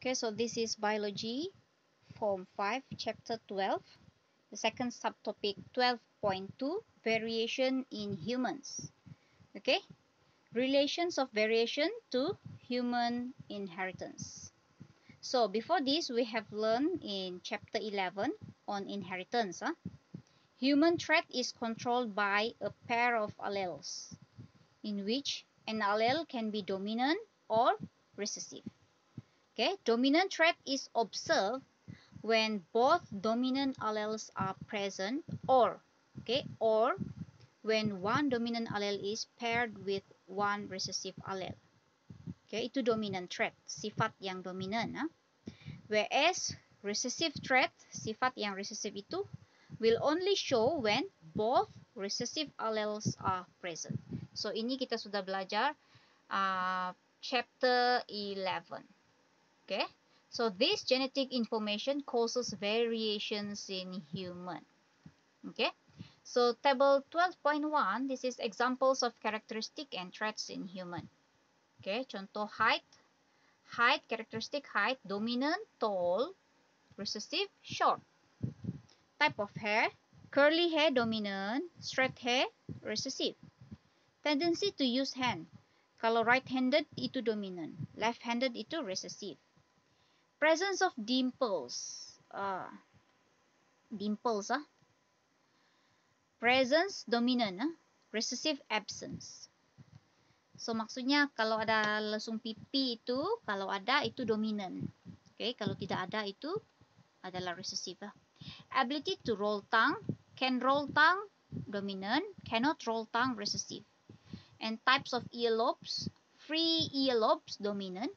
Okay, so this is Biology, Form 5, Chapter 12. The second subtopic, 12.2, Variation in Humans. Okay, Relations of Variation to Human Inheritance. So, before this, we have learned in Chapter 11 on inheritance. Human trait is controlled by a pair of alleles, in which an allele can be dominant or recessive. Okay, dominant trait is observed when both dominant alleles are present, or when one dominant allele is paired with one recessive allele. Okay, itu dominant trait, sifat yang dominan. Whereas recessive trait, sifat yang recessive itu will only show when both recessive alleles are present. So ini kita sudah belajar chapter 11. Okay, so this genetic information causes variations in human. Okay, so table 12.1, this is examples of characteristic and traits in human. Okay, contoh height, characteristic height, dominant, tall, recessive, short. Type of hair, curly hair, dominant, straight hair, recessive. Tendency to use hand, kalau right-handed itu dominant, left-handed itu recessive. Presence of dimples. Presence dominant, recessive absence. So maksudnya kalau ada lesung pipi itu, kalau ada itu dominant. Okay, kalau tidak ada itu adalah recessive. Ability to roll tongue, can roll tongue dominant, cannot roll tongue recessive. And types of earlobes, free earlobes dominant,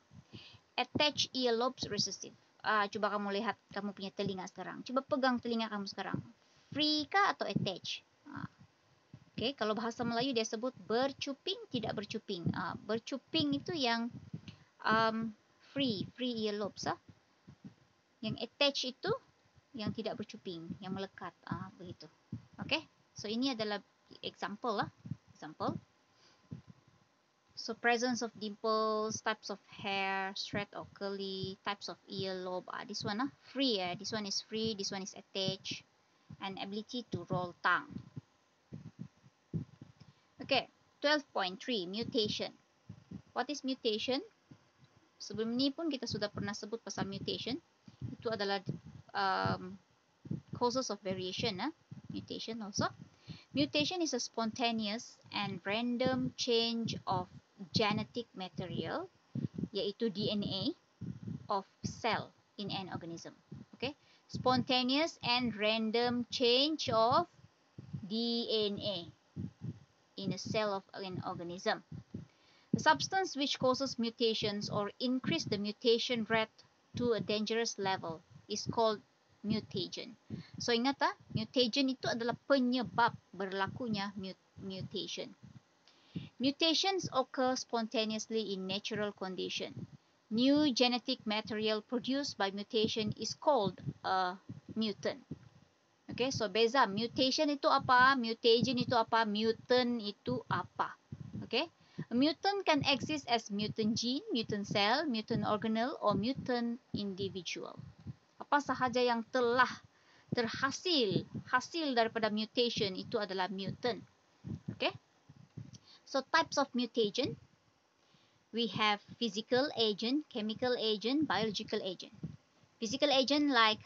attached earlobes recessive. Coba kamu lihat kamu punya telinga sekarang. Coba pegang telinga kamu sekarang. Free kah atau attached? Okay, kalau bahasa Melayu dia sebut bercuping, tidak bercuping. Bercuping itu yang free earlobes. Yang attached itu yang tidak bercuping, yang melekat. Begitu. Okay, so ini adalah example. Example. So presence of dimples, types of hair, straight or curly, types of earlobe. This one free. This one is free. This one is attached. And ability to roll tongue. Okay, 12.3, mutation. What is mutation? Sebelum ni pun kita sudah pernah sebut pasal mutation. Itu adalah causes of variation. Mutation also. Mutation is a spontaneous and random change of genetic material, yaitu DNA, of cell in an organism. Okay, spontaneous and random change of DNA in a cell of an organism. The substance which causes mutations or increase the mutation rate to a dangerous level is called mutagen. So ingat mutagen itu adalah penyebab berlakunya mutation. Mutations occur spontaneously in natural condition. New genetic material produced by mutation is called a mutant. Okay, so beza mutation itu apa, mutagen itu apa, mutant itu apa. Okay, a mutant can exist as mutant gene, mutant cell, mutant organelle, or mutant individual. Apa sahaja yang telah hasil daripada mutation itu adalah mutant. Okay, so types of mutation, we have physical agent, chemical agent, biological agent. Physical agent like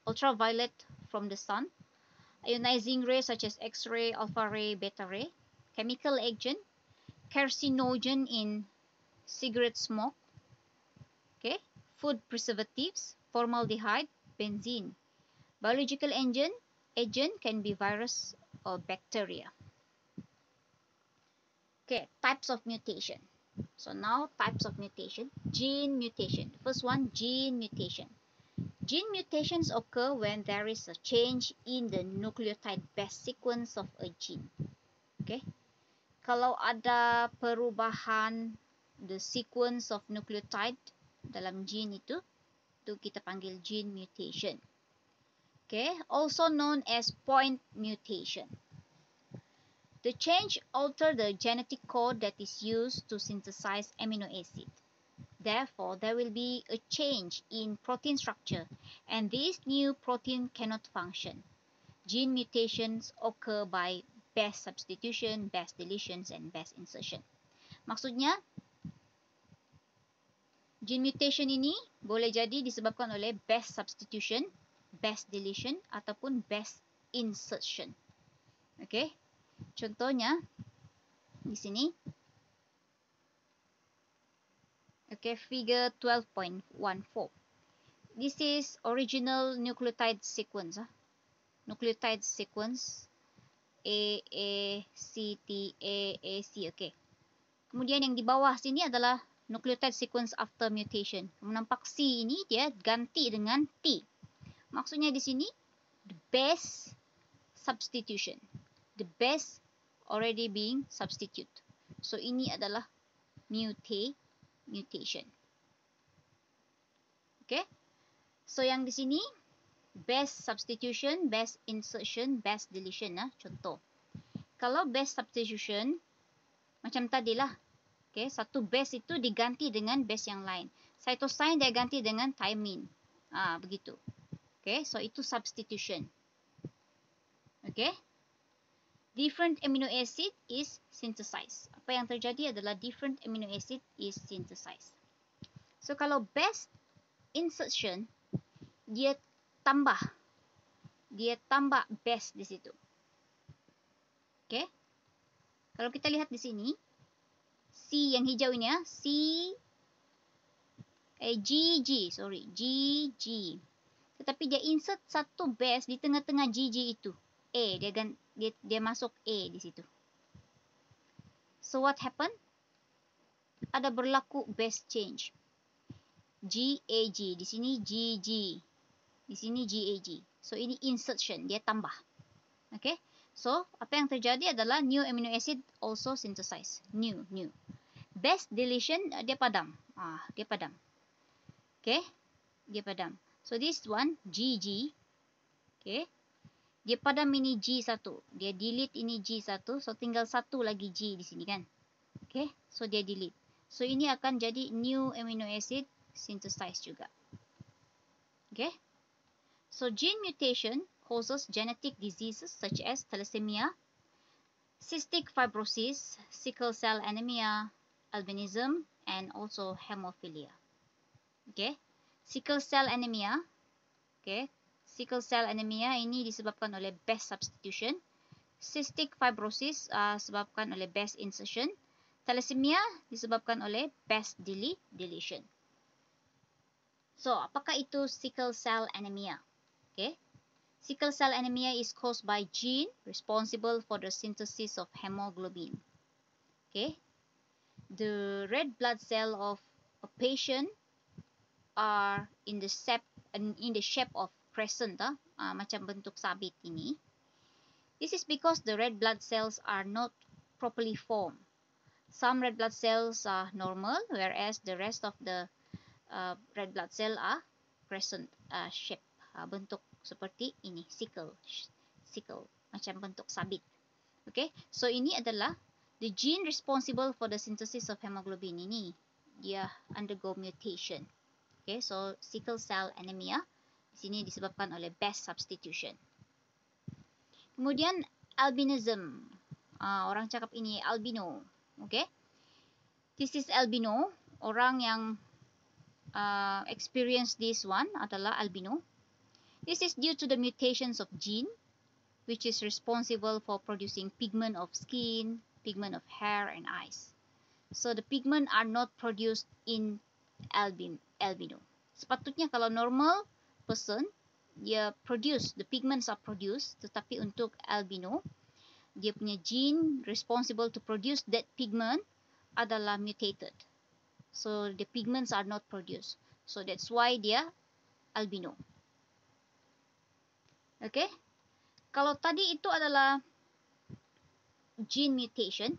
ultraviolet from the sun, ionizing rays such as X-ray, alpha ray, beta ray. Chemical agent, carcinogen in cigarette smoke. Okay, food preservatives, formaldehyde, benzene. Biological agent can be virus or bacteria. Okay, types of mutation. So now types of mutation. Gene mutation. First one, gene mutation. Gene mutations occur when there is a change in the nucleotide base sequence of a gene. Okay, kalau ada perubahan the sequence of nucleotide dalam gene itu kita panggil gene mutation. Okay, also known as point mutation. The change alters the genetic code that is used to synthesize amino acid. Therefore, there will be a change in protein structure, and this new protein cannot function. Gene mutations occur by base substitution, base deletions, and base insertion. Maksudnya, gene mutation ini boleh jadi disebabkan oleh base substitution, base deletion, ataupun base insertion. Okay, contohnya di sini. Okay, figure 12.14. This is original nucleotide sequence. Nucleotide sequence A, C, T, A, C. Okay. Kemudian yang di bawah sini adalah nucleotide sequence after mutation. Kamu nampak C ini dia ganti dengan T. Maksudnya di sini the base substitution. The base already being substitute. So ini adalah mutation. Okay. So yang di sini base substitution, base insertion, base deletion. Contoh. Kalau base substitution macam tadilah. Okay, satu base itu diganti dengan base yang lain. Cytosine dia ganti dengan thymine. Begitu. Okay, so itu substitution. Okay. Different amino acid is synthesized. Apa yang terjadi adalah different amino acid is synthesized. So kalau base insertion, dia tambah base di situ. Okay. Kalau kita lihat di sini, C yang hijau ini GG. Tetapi dia insert satu base di tengah-tengah GG itu. A, dia masuk A di situ. So what happened? Ada berlaku base change. GAG, di sini GG. Di sini GAG. So ini insertion, dia tambah. Okay? So apa yang terjadi adalah new amino acid also synthesized. New. Base deletion, dia padam. Dia padam. Okay? Dia padam. So this one GG. Okay? Dia padam ini G1. Dia delete ini G1. So tinggal satu lagi G di sini kan. Okay. So dia delete. So ini akan jadi new amino acid synthesized juga. Okay. So gene mutation causes genetic diseases such as thalassemia, cystic fibrosis, sickle cell anemia, albinism, and also hemophilia. Okay. Sickle cell anemia. Okay. Sickle cell anemia ini disebabkan oleh base substitution. Cystic fibrosis disebabkan oleh base insertion. Thalassemia disebabkan oleh base deletion. So, apakah itu sickle cell anemia? Okay. Sickle cell anemia is caused by gene responsible for the synthesis of hemoglobin. Okay. The red blood cell of a patient are in the shape of crescent, macam bentuk sabit ini. This is because the red blood cells are not properly formed. Some red blood cells are normal, whereas the rest of the red blood cell are crescent shape, bentuk seperti ini, sickle, macam bentuk sabit. Okay, so ini adalah the gene responsible for the synthesis of hemoglobin ini. Dia undergo mutation. Okay, so sickle cell anemia. Di sini disebabkan oleh base substitution. Kemudian albinism. Orang cakap ini albino. Okay. This is albino. Orang yang experience this one adalah albino. This is due to the mutations of gene which is responsible for producing pigment of skin, pigment of hair and eyes. So the pigment are not produced in albino. Sepatutnya kalau normal person, dia produce, the pigments are produced, tetapi untuk albino, dia punya gene responsible to produce that pigment adalah mutated. So the pigments are not produced. So that's why dia albino. Okay? Kalau tadi itu adalah gene mutation,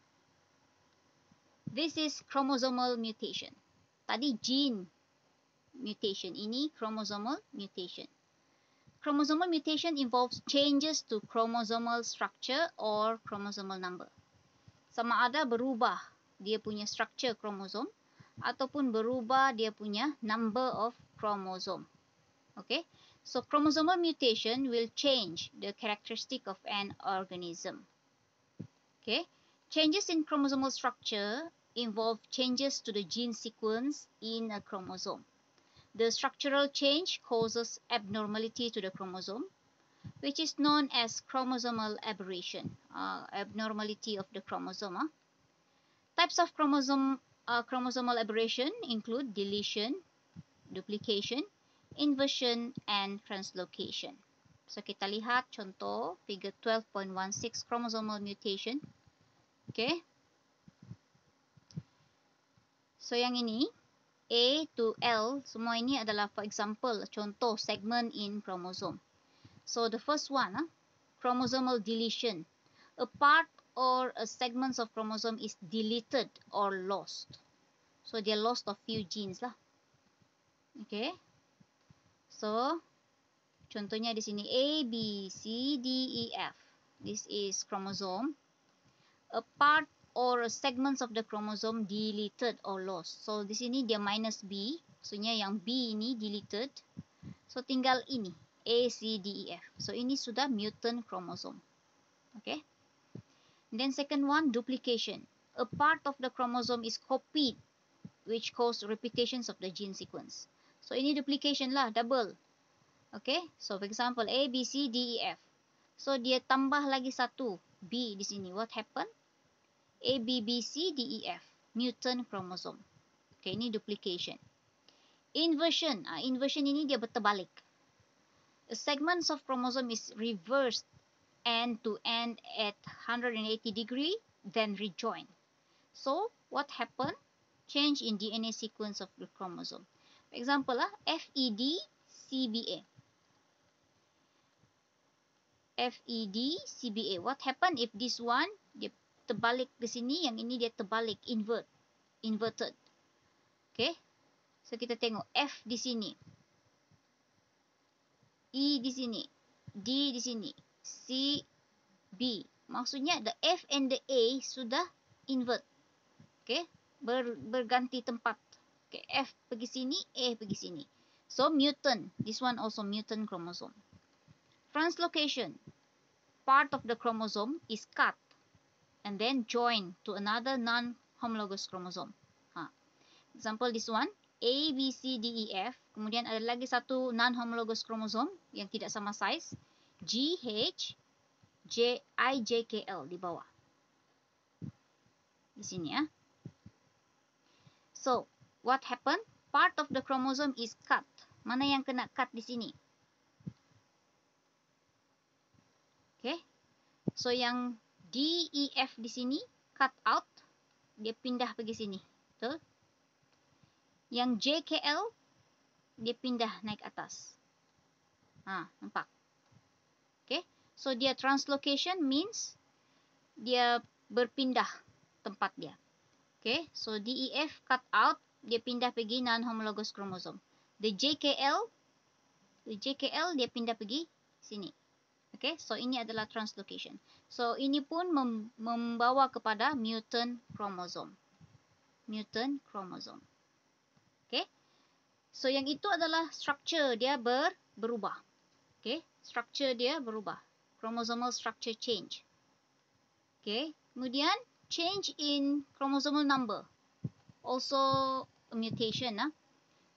this is chromosomal mutation. Tadi gene mutation, ini chromosomal mutation. Chromosomal mutation involves changes to chromosomal structure or chromosomal number. Sama ada berubah dia punya structure kromosom ataupun berubah dia punya number of chromosome. Okay, so chromosomal mutation will change the characteristic of an organism. Okay, changes in chromosomal structure involve changes to the gene sequence in a chromosome. The structural change causes abnormality to the chromosome, which is known as chromosomal aberration, abnormality of the chromosome. Types of chromosomal aberration include deletion, duplication, inversion, and translocation. So kita lihat contoh figure 12.16 chromosomal mutation. Okay. So yang ini A to L, semua ini adalah for example contoh segment in chromosome. So the first one, chromosomal deletion. A part or a segment of chromosome is deleted or lost. So dia lost of few genes lah. Okay. So contohnya di sini A, B, C, D, E, F. This is chromosome. A part or a segments of the chromosome deleted or lost. So di sini dia minus B. Maksudnya yang B ini deleted. So tinggal ini A, C, D, E, F. So ini sudah mutant chromosome. Okay. And then second one, duplication. A part of the chromosome is copied, which cause repetitions of the gene sequence. So ini duplication lah, double. Okay. So for example A, B, C, D, E, F. So dia tambah lagi satu B di sini. What happened? A, B, B, C, D, E, F. Mutant chromosome. Okay, ini duplication. Inversion. Inversion ini dia berterbalik. A segment of chromosome is reversed end to end at 180 degree, then rejoin. So, what happened? Change in DNA sequence of the chromosome. For example, FED, CBA. FED, CBA. What happened if this one, dia terbalik di sini, yang ini dia terbalik, inverted. Okay. So kita tengok F di sini, E di sini, D di sini, C, B. Maksudnya the F and the A sudah invert. Okay. Berganti tempat. Okay. F pergi sini, A pergi sini. So mutant. This one also mutant chromosome. Translocation. Part of the chromosome is cut and then join to another non-homologous chromosome. Example this one, A, B, C, D, E, F. Kemudian ada lagi satu non-homologous chromosome yang tidak sama size, G, H, J, I, J, K, L di bawah. Di sini ya. So, what happened? Part of the chromosome is cut. Mana yang kena cut di sini? Okay. So, yang D, E, F di sini cut out, dia pindah pergi sini. Betul? Yang J, K, L dia pindah naik atas. Nampak? Okay. So dia translocation means dia berpindah tempat dia. Okay. So D, E, F cut out, dia pindah pergi non-homologous chromosome. The J, K, L dia pindah pergi sini. Okay, so ini adalah translocation. So ini pun membawa kepada mutant chromosome. Mutant chromosome. Okay, so yang itu adalah structure dia berubah. Okay, structure dia berubah. Chromosomal structure change. Okay, kemudian change in chromosomal number. Also a mutation.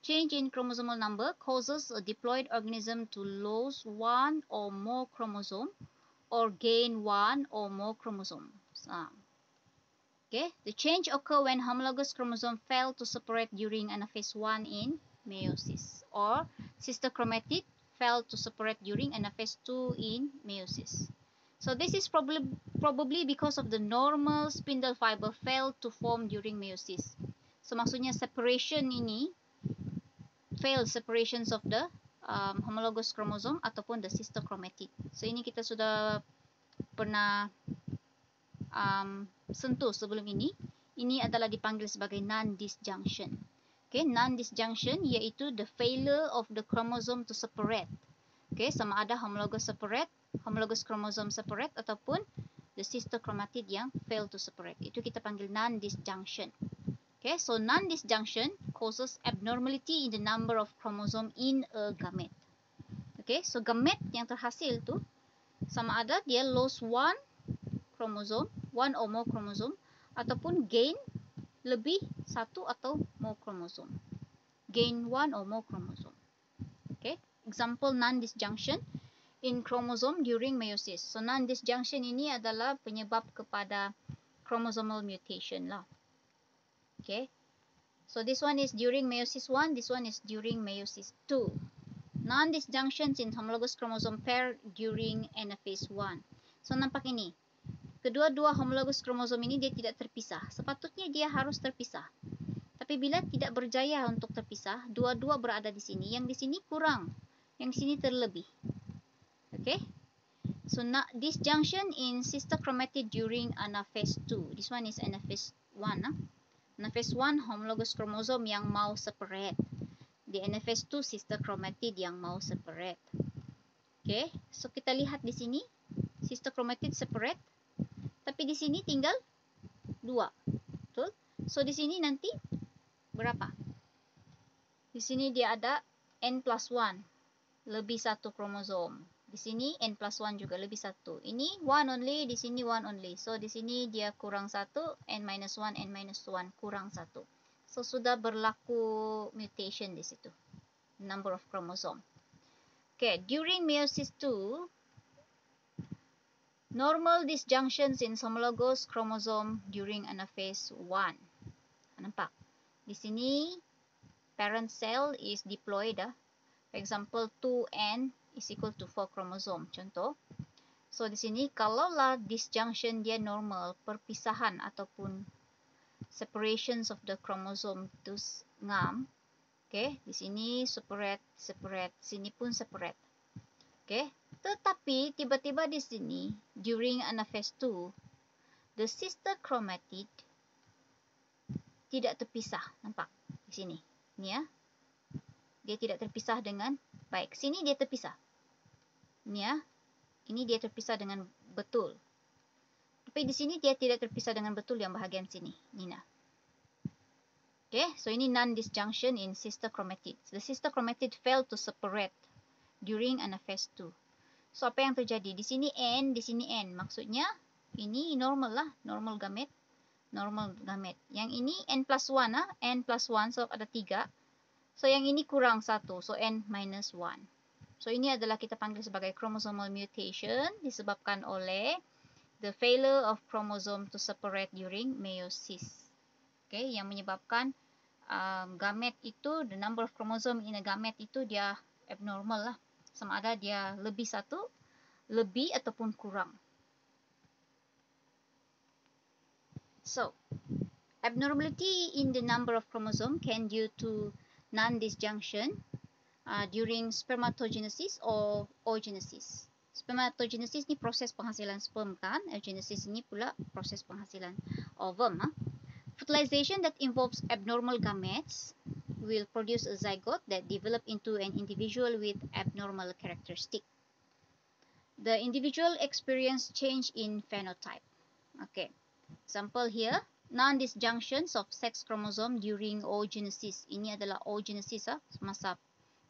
Change in chromosomal number causes a diploid organism to lose one or more chromosome or gain one or more chromosomes. Okay, the change occurs when homologous chromosome fail to separate during anaphase 1 in meiosis, or sister chromatid fail to separate during anaphase 2 in meiosis. So this is probably because of the normal spindle fiber failed to form during meiosis. So maksudnya separation ini failed separations of the homologous chromosome ataupun the sister chromatid. So ini kita sudah pernah sentuh sebelum ini. Ini adalah dipanggil sebagai non-disjunction. Okay, non-disjunction iaitu the failure of the chromosome to separate. Okay, sama ada homologous chromosome separate ataupun the sister chromatid yang fail to separate. Itu kita panggil non-disjunction. Okay, so non-disjunction causes abnormality in the number of chromosome in a gamete. Okay, so gamete yang terhasil tu sama ada dia lose one chromosome, one or more chromosome, ataupun gain lebih satu atau more chromosome. Gain one or more chromosome. Okay, example non-disjunction in chromosome during meiosis. So non-disjunction ini adalah penyebab kepada chromosomal mutation lah. Okay, so this one is during meiosis 1, this one is during meiosis 2. Non-disjunctions in homologous chromosome pair during anaphase 1. So nampak ini, kedua-dua homologous chromosome ini dia tidak terpisah. Sepatutnya dia harus terpisah. Tapi bila tidak berjaya untuk terpisah, dua-dua berada di sini. Yang di sini kurang, yang di sini terlebih. Okay, so disjunction in sister chromatid during anaphase 2. This one is anaphase 1. Anaphase 1 homologous chromosome yang mau separate. Di anaphase 2 sister chromatid yang mau separate. Okay, so kita lihat di sini sister chromatid separate, tapi di sini tinggal 2. Betul? So di sini nanti berapa? Di sini dia ada N plus 1, lebih 1 kromosom. Di sini N plus 1 juga lebih 1. Ini 1 only, di sini 1 only. So di sini dia kurang 1, N minus 1, N minus 1 kurang 1. So sudah berlaku mutation di situ. Number of chromosome. Okay, during meiosis 2, normal disjunctions in homologous chromosome during anaphase 1. Nampak? Di sini parent cell is diploid. For example, 2N is equal to 4 chromosome. Contoh. So di sini kalaulah disjunction dia normal, perpisahan ataupun separations of the chromosome itu ngam. Okay, di sini separate, sini pun separate. Okay, tetapi tiba-tiba di sini during anaphase 2, the sister chromatid tidak terpisah. Nampak di sini. Ini ya. Dia tidak terpisah dengan baik. Sini dia terpisah. Ini ya. Ini dia terpisah dengan betul. Tapi di sini dia tidak terpisah dengan betul yang bahagian sini. Ini nah. Okay, so ini non-disjunction in sister chromatid. The sister chromatid failed to separate during anaphase 2. So apa yang terjadi? Di sini N, di sini N. Maksudnya ini normal lah, normal gamete. Normal gamete. Yang ini N plus 1 lah, N plus 1, so ada 3. So yang ini kurang 1, so N minus 1. So ini adalah kita panggil sebagai chromosomal mutation disebabkan oleh the failure of chromosome to separate during meiosis. Okay, yang menyebabkan gamete itu, the number of chromosome in a gamete itu dia abnormal lah. Sama ada dia lebih 1, lebih ataupun kurang. So, abnormality in the number of chromosome can due to non-disjunction during spermatogenesis or oogenesis. Spermatogenesis ni proses penghasilan sperm kan? Oogenesis ini pula proses penghasilan ovum. Fertilization that involves abnormal gametes will produce a zygote that develop into an individual with abnormal characteristic. The individual experience change in phenotype. Okay, example here. Non-disjunctions of sex chromosome during oogenesis. Ini adalah oogenesis masa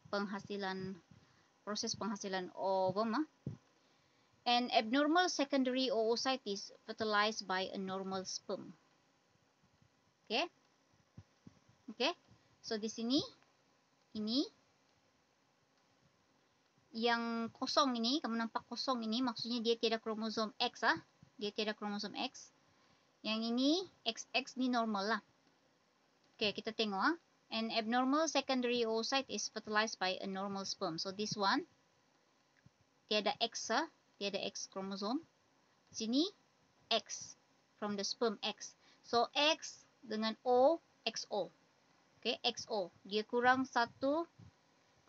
penghasilan, proses penghasilan ovum. An abnormal secondary oocyte is fertilized by a normal sperm. Okay. Okay. So di sini ini yang kosong ini, kamu nampak kosong ini maksudnya dia tiada kromosom X Dia tiada kromosom X. Yang ini XX ni normal lah. Okay, kita tengok An abnormal secondary oocyte is fertilized by a normal sperm. So this one tiada X tiada X kromosom. Sini X from the sperm X. So X dengan O, XO. Okay, XO. Dia kurang 1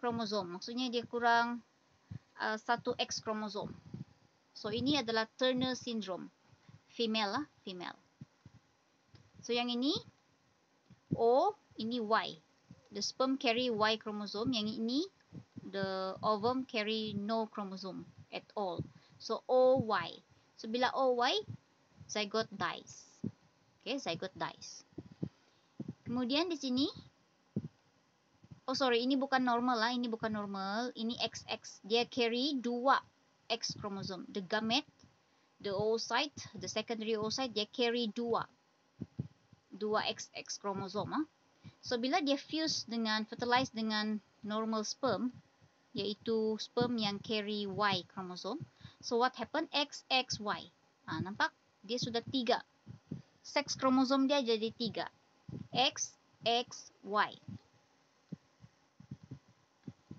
kromosom. Maksudnya dia kurang 1 X kromosom. So ini adalah Turner syndrome. Female female. So yang ini O, ini Y. The sperm carry Y chromosome. Yang ini the ovum carry no chromosome at all. So OY. So bila OY, zygote dies. Okay, zygote dies. Kemudian di sini, oh sorry, ini bukan normal lah, ini bukan normal, ini XX. Dia carry 2 X kromosom. The gamete, the oocyte, the secondary oocyte, dia carry 2 XX kromosom. So bila dia fuse dengan, fertilize dengan normal sperm, iaitu sperm yang carry Y kromosom. So what happen? XXY. Nampak? Dia sudah 3. Sex kromosom dia jadi 3. XXY.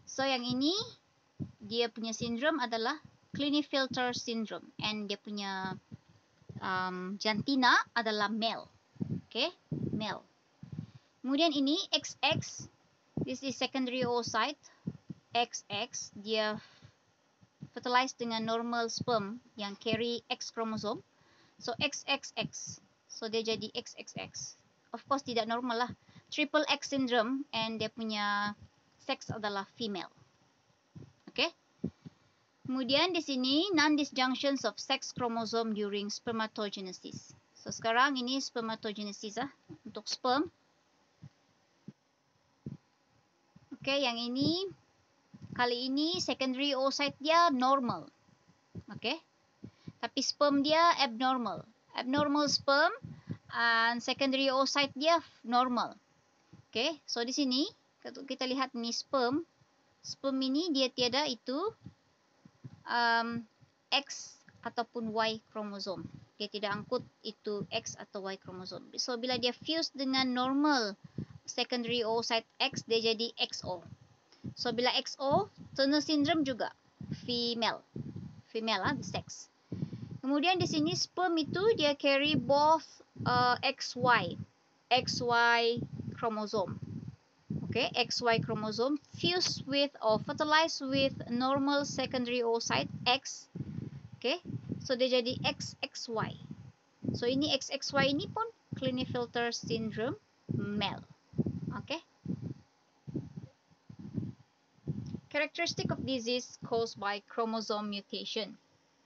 So yang ini, dia punya syndrome adalah Klinefelter syndrome. And dia punya jantina adalah male. Okay, male. Kemudian ini XX. This is secondary oocyte. XX, dia fertilize dengan normal sperm yang carry X kromosom. So XXX. So dia jadi XXX. Of course tidak normal lah. Triple X syndrome and dia punya sex adalah female. Okay. Kemudian di sini non-disjunctions of sex chromosome during spermatogenesis. So sekarang ini spermatogenesis untuk sperm. Okay, yang ini kali ini secondary oocyte dia normal. Okay. Tapi sperm dia abnormal. Abnormal sperm and secondary oocyte dia normal. Okay. So di sini kita lihat ni sperm. Sperm ini dia tiada itu X ataupun Y kromosom. Dia tidak angkut itu X atau Y kromosom. So bila dia fuse dengan normal secondary oocyte X, dia jadi XO. So bila XO, Turner syndrome juga female. Female the sex. Kemudian di sini sperm itu dia carry both XY chromosome. Okay, XY chromosome fused with or fertilized with normal secondary oocyte X. Okay, so dia jadi XXY. So ini XXY ini pun Klinefelter syndrome male. Okay. Characteristic of disease caused by chromosome mutation.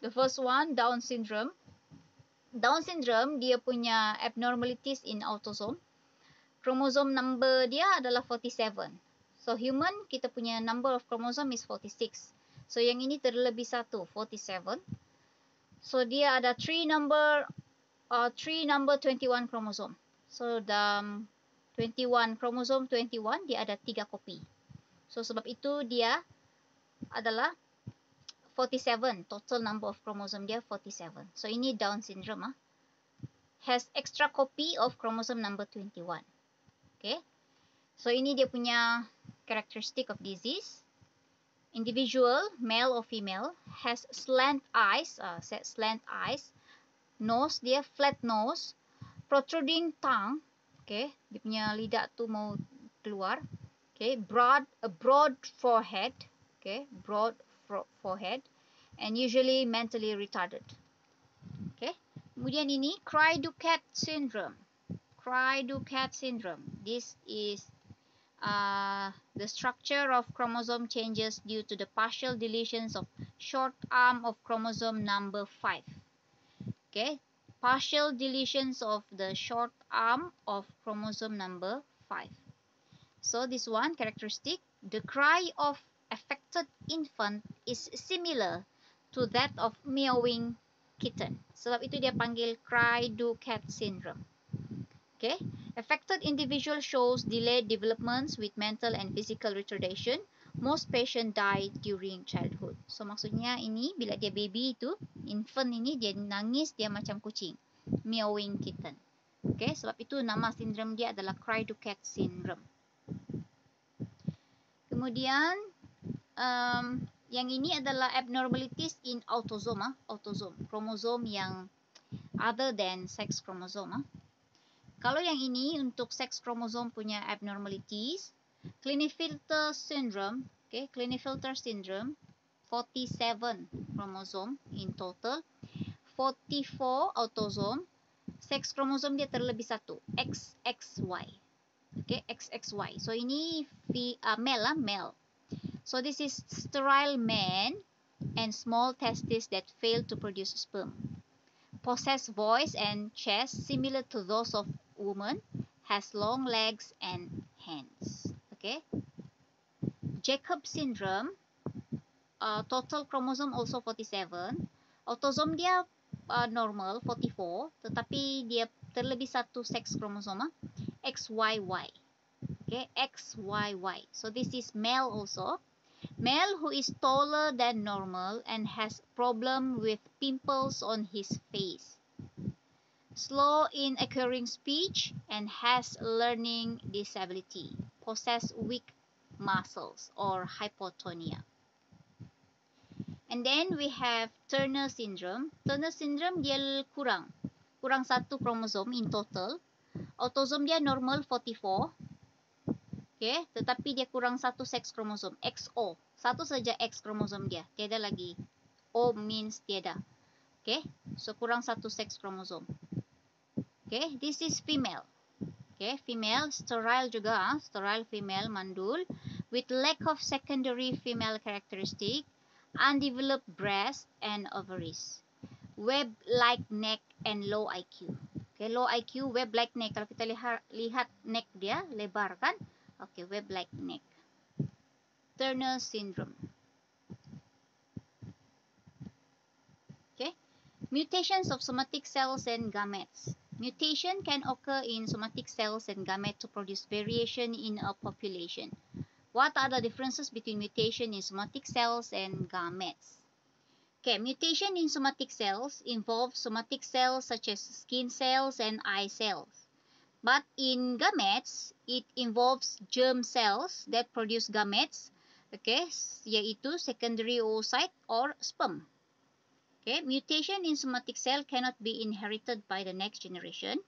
The first one, Down syndrome. Down syndrome dia punya abnormalities in autosome. Chromosome number dia adalah 47. So human kita punya number of chromosome is 46. So yang ini terlebih 1, 47. So dia ada 3 number 21 chromosome. So dalam 21 chromosome 21 dia ada 3 kopi. So sebab itu dia adalah 47. Total number of chromosome dia 47. So ini Down syndrome has extra copy of chromosome number 21. Okay. So ini dia punya characteristic of disease. Individual, male or female, has slant eyes, nose dia flat nose, protruding tongue, okay, dia punya lidah tu mau keluar, okay, a broad forehead, okay, broad forehead, and usually mentally retarded. Okay. Kemudian ini Cry-Ducat syndrome. Cry-Ducat syndrome. This is the structure of chromosome changes due to the partial deletions of short arm of chromosome number 5. Okay, partial deletions of the short arm of chromosome number 5. So this one characteristic, the cry of affected infant is similar to that of meowing kitten. Sebab itu dia panggil Cry-Ducat syndrome. Okay, affected individual shows delayed developments with mental and physical retardation. Most patient die during childhood. So maksudnya ini bila dia baby itu, infant ini dia nangis dia macam kucing, meowing kitten. Okay, sebab itu nama sindrom dia adalah Cry-Ducat syndrome. Kemudian yang ini adalah abnormalities in autosome, kromosom yang other than sex chromosome. Kalau yang ini untuk sex chromosome punya abnormalities, Klinefelter syndrome, okay, Klinefelter syndrome, 47 chromosome in total, 44 autosome, sex chromosome dia terlebih 1, XXY. Okay, XXY. So ini male. So this is sterile man and small testes that fail to produce sperm. Possess voice and chest similar to those of women, has long legs and hands. Okay. Jacob syndrome, total chromosome also 47. Autosome dia normal 44, tetapi dia terlebih satu seks kromosom, XYY. Okay, XYY. So this is male also. Male who is taller than normal and has problem with pimples on his face. Slow in acquiring speech and has learning disability. Possess weak muscles or hypotonia. And then we have Turner syndrome. Turner syndrome dia kurang satu kromosom in total. Autosome dia normal 44. Okay, tetapi dia kurang satu seks kromosom, XO. Satu saja X kromosom dia, tiada lagi. O means tiada. Okay, so kurang satu seks kromosom. Okay, this is female. Okay, female, sterile juga, sterile female, mandul, with lack of secondary female characteristic, undeveloped breast and ovaries, web-like neck and low IQ. Okay, low IQ, web-like neck. Kalau kita lihat neck dia lebar kan? Okay, web-like neck. Turner syndrome. Okay, mutations of somatic cells and gametes. Mutation can occur in somatic cells and gametes to produce variation in a population. What are the differences between mutation in somatic cells and gametes? Okay, mutation in somatic cells involves somatic cells such as skin cells and eye cells. But in gametes, it involves germ cells that produce gametes, okay, yaitu secondary oocyte or sperm. Okay, mutation in somatic cell cannot be inherited by the next generation.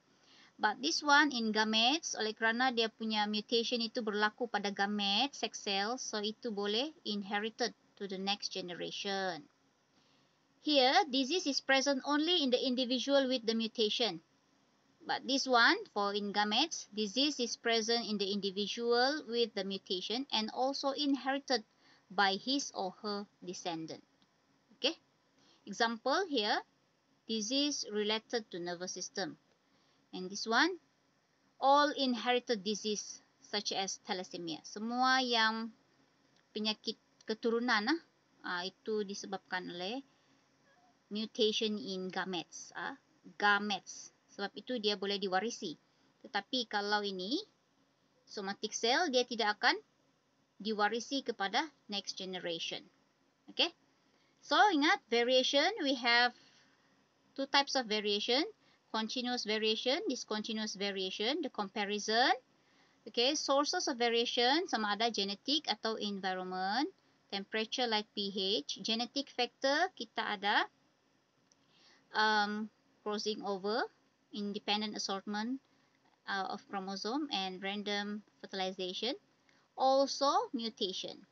But this one in gametes, oleh kerana dia punya mutation itu berlaku pada gamete, sex cells, so itu boleh inherited to the next generation. Here, disease is present only in the individual with the mutation. But this one, for in gametes, disease is present in the individual with the mutation and also inherited by his or her descendant. Okay. Example here, disease related to nervous system. And this one, all inherited disease such as thalassemia. Semua yang penyakit keturunan itu disebabkan oleh mutation in gametes. Gametes. Sebab itu dia boleh diwarisi. Tetapi kalau ini somatic cell, dia tidak akan diwarisi kepada next generation. Okay. So ingat, variation, we have two types of variation. Continuous variation, discontinuous variation, the comparison. Okay, sources of variation sama ada genetic atau environment, temperature like pH. Genetic factor kita ada crossing over, independent assortment of chromosome and random fertilization. Also mutation.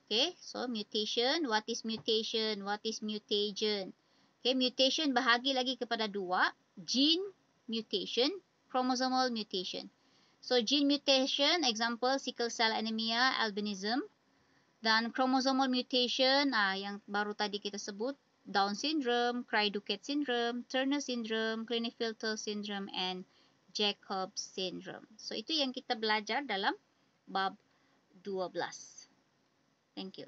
Okay, so mutation, what is mutation, what is mutagen? Okay, mutation bahagi lagi kepada dua, gene mutation, chromosomal mutation. So gene mutation, example sickle cell anemia, albinism. Dan chromosomal mutation, yang baru tadi kita sebut, Down syndrome, Cry-Duquette syndrome, Turner syndrome, Klinefelter syndrome, and Jacob syndrome. So itu yang kita belajar dalam bab 12. Thank you.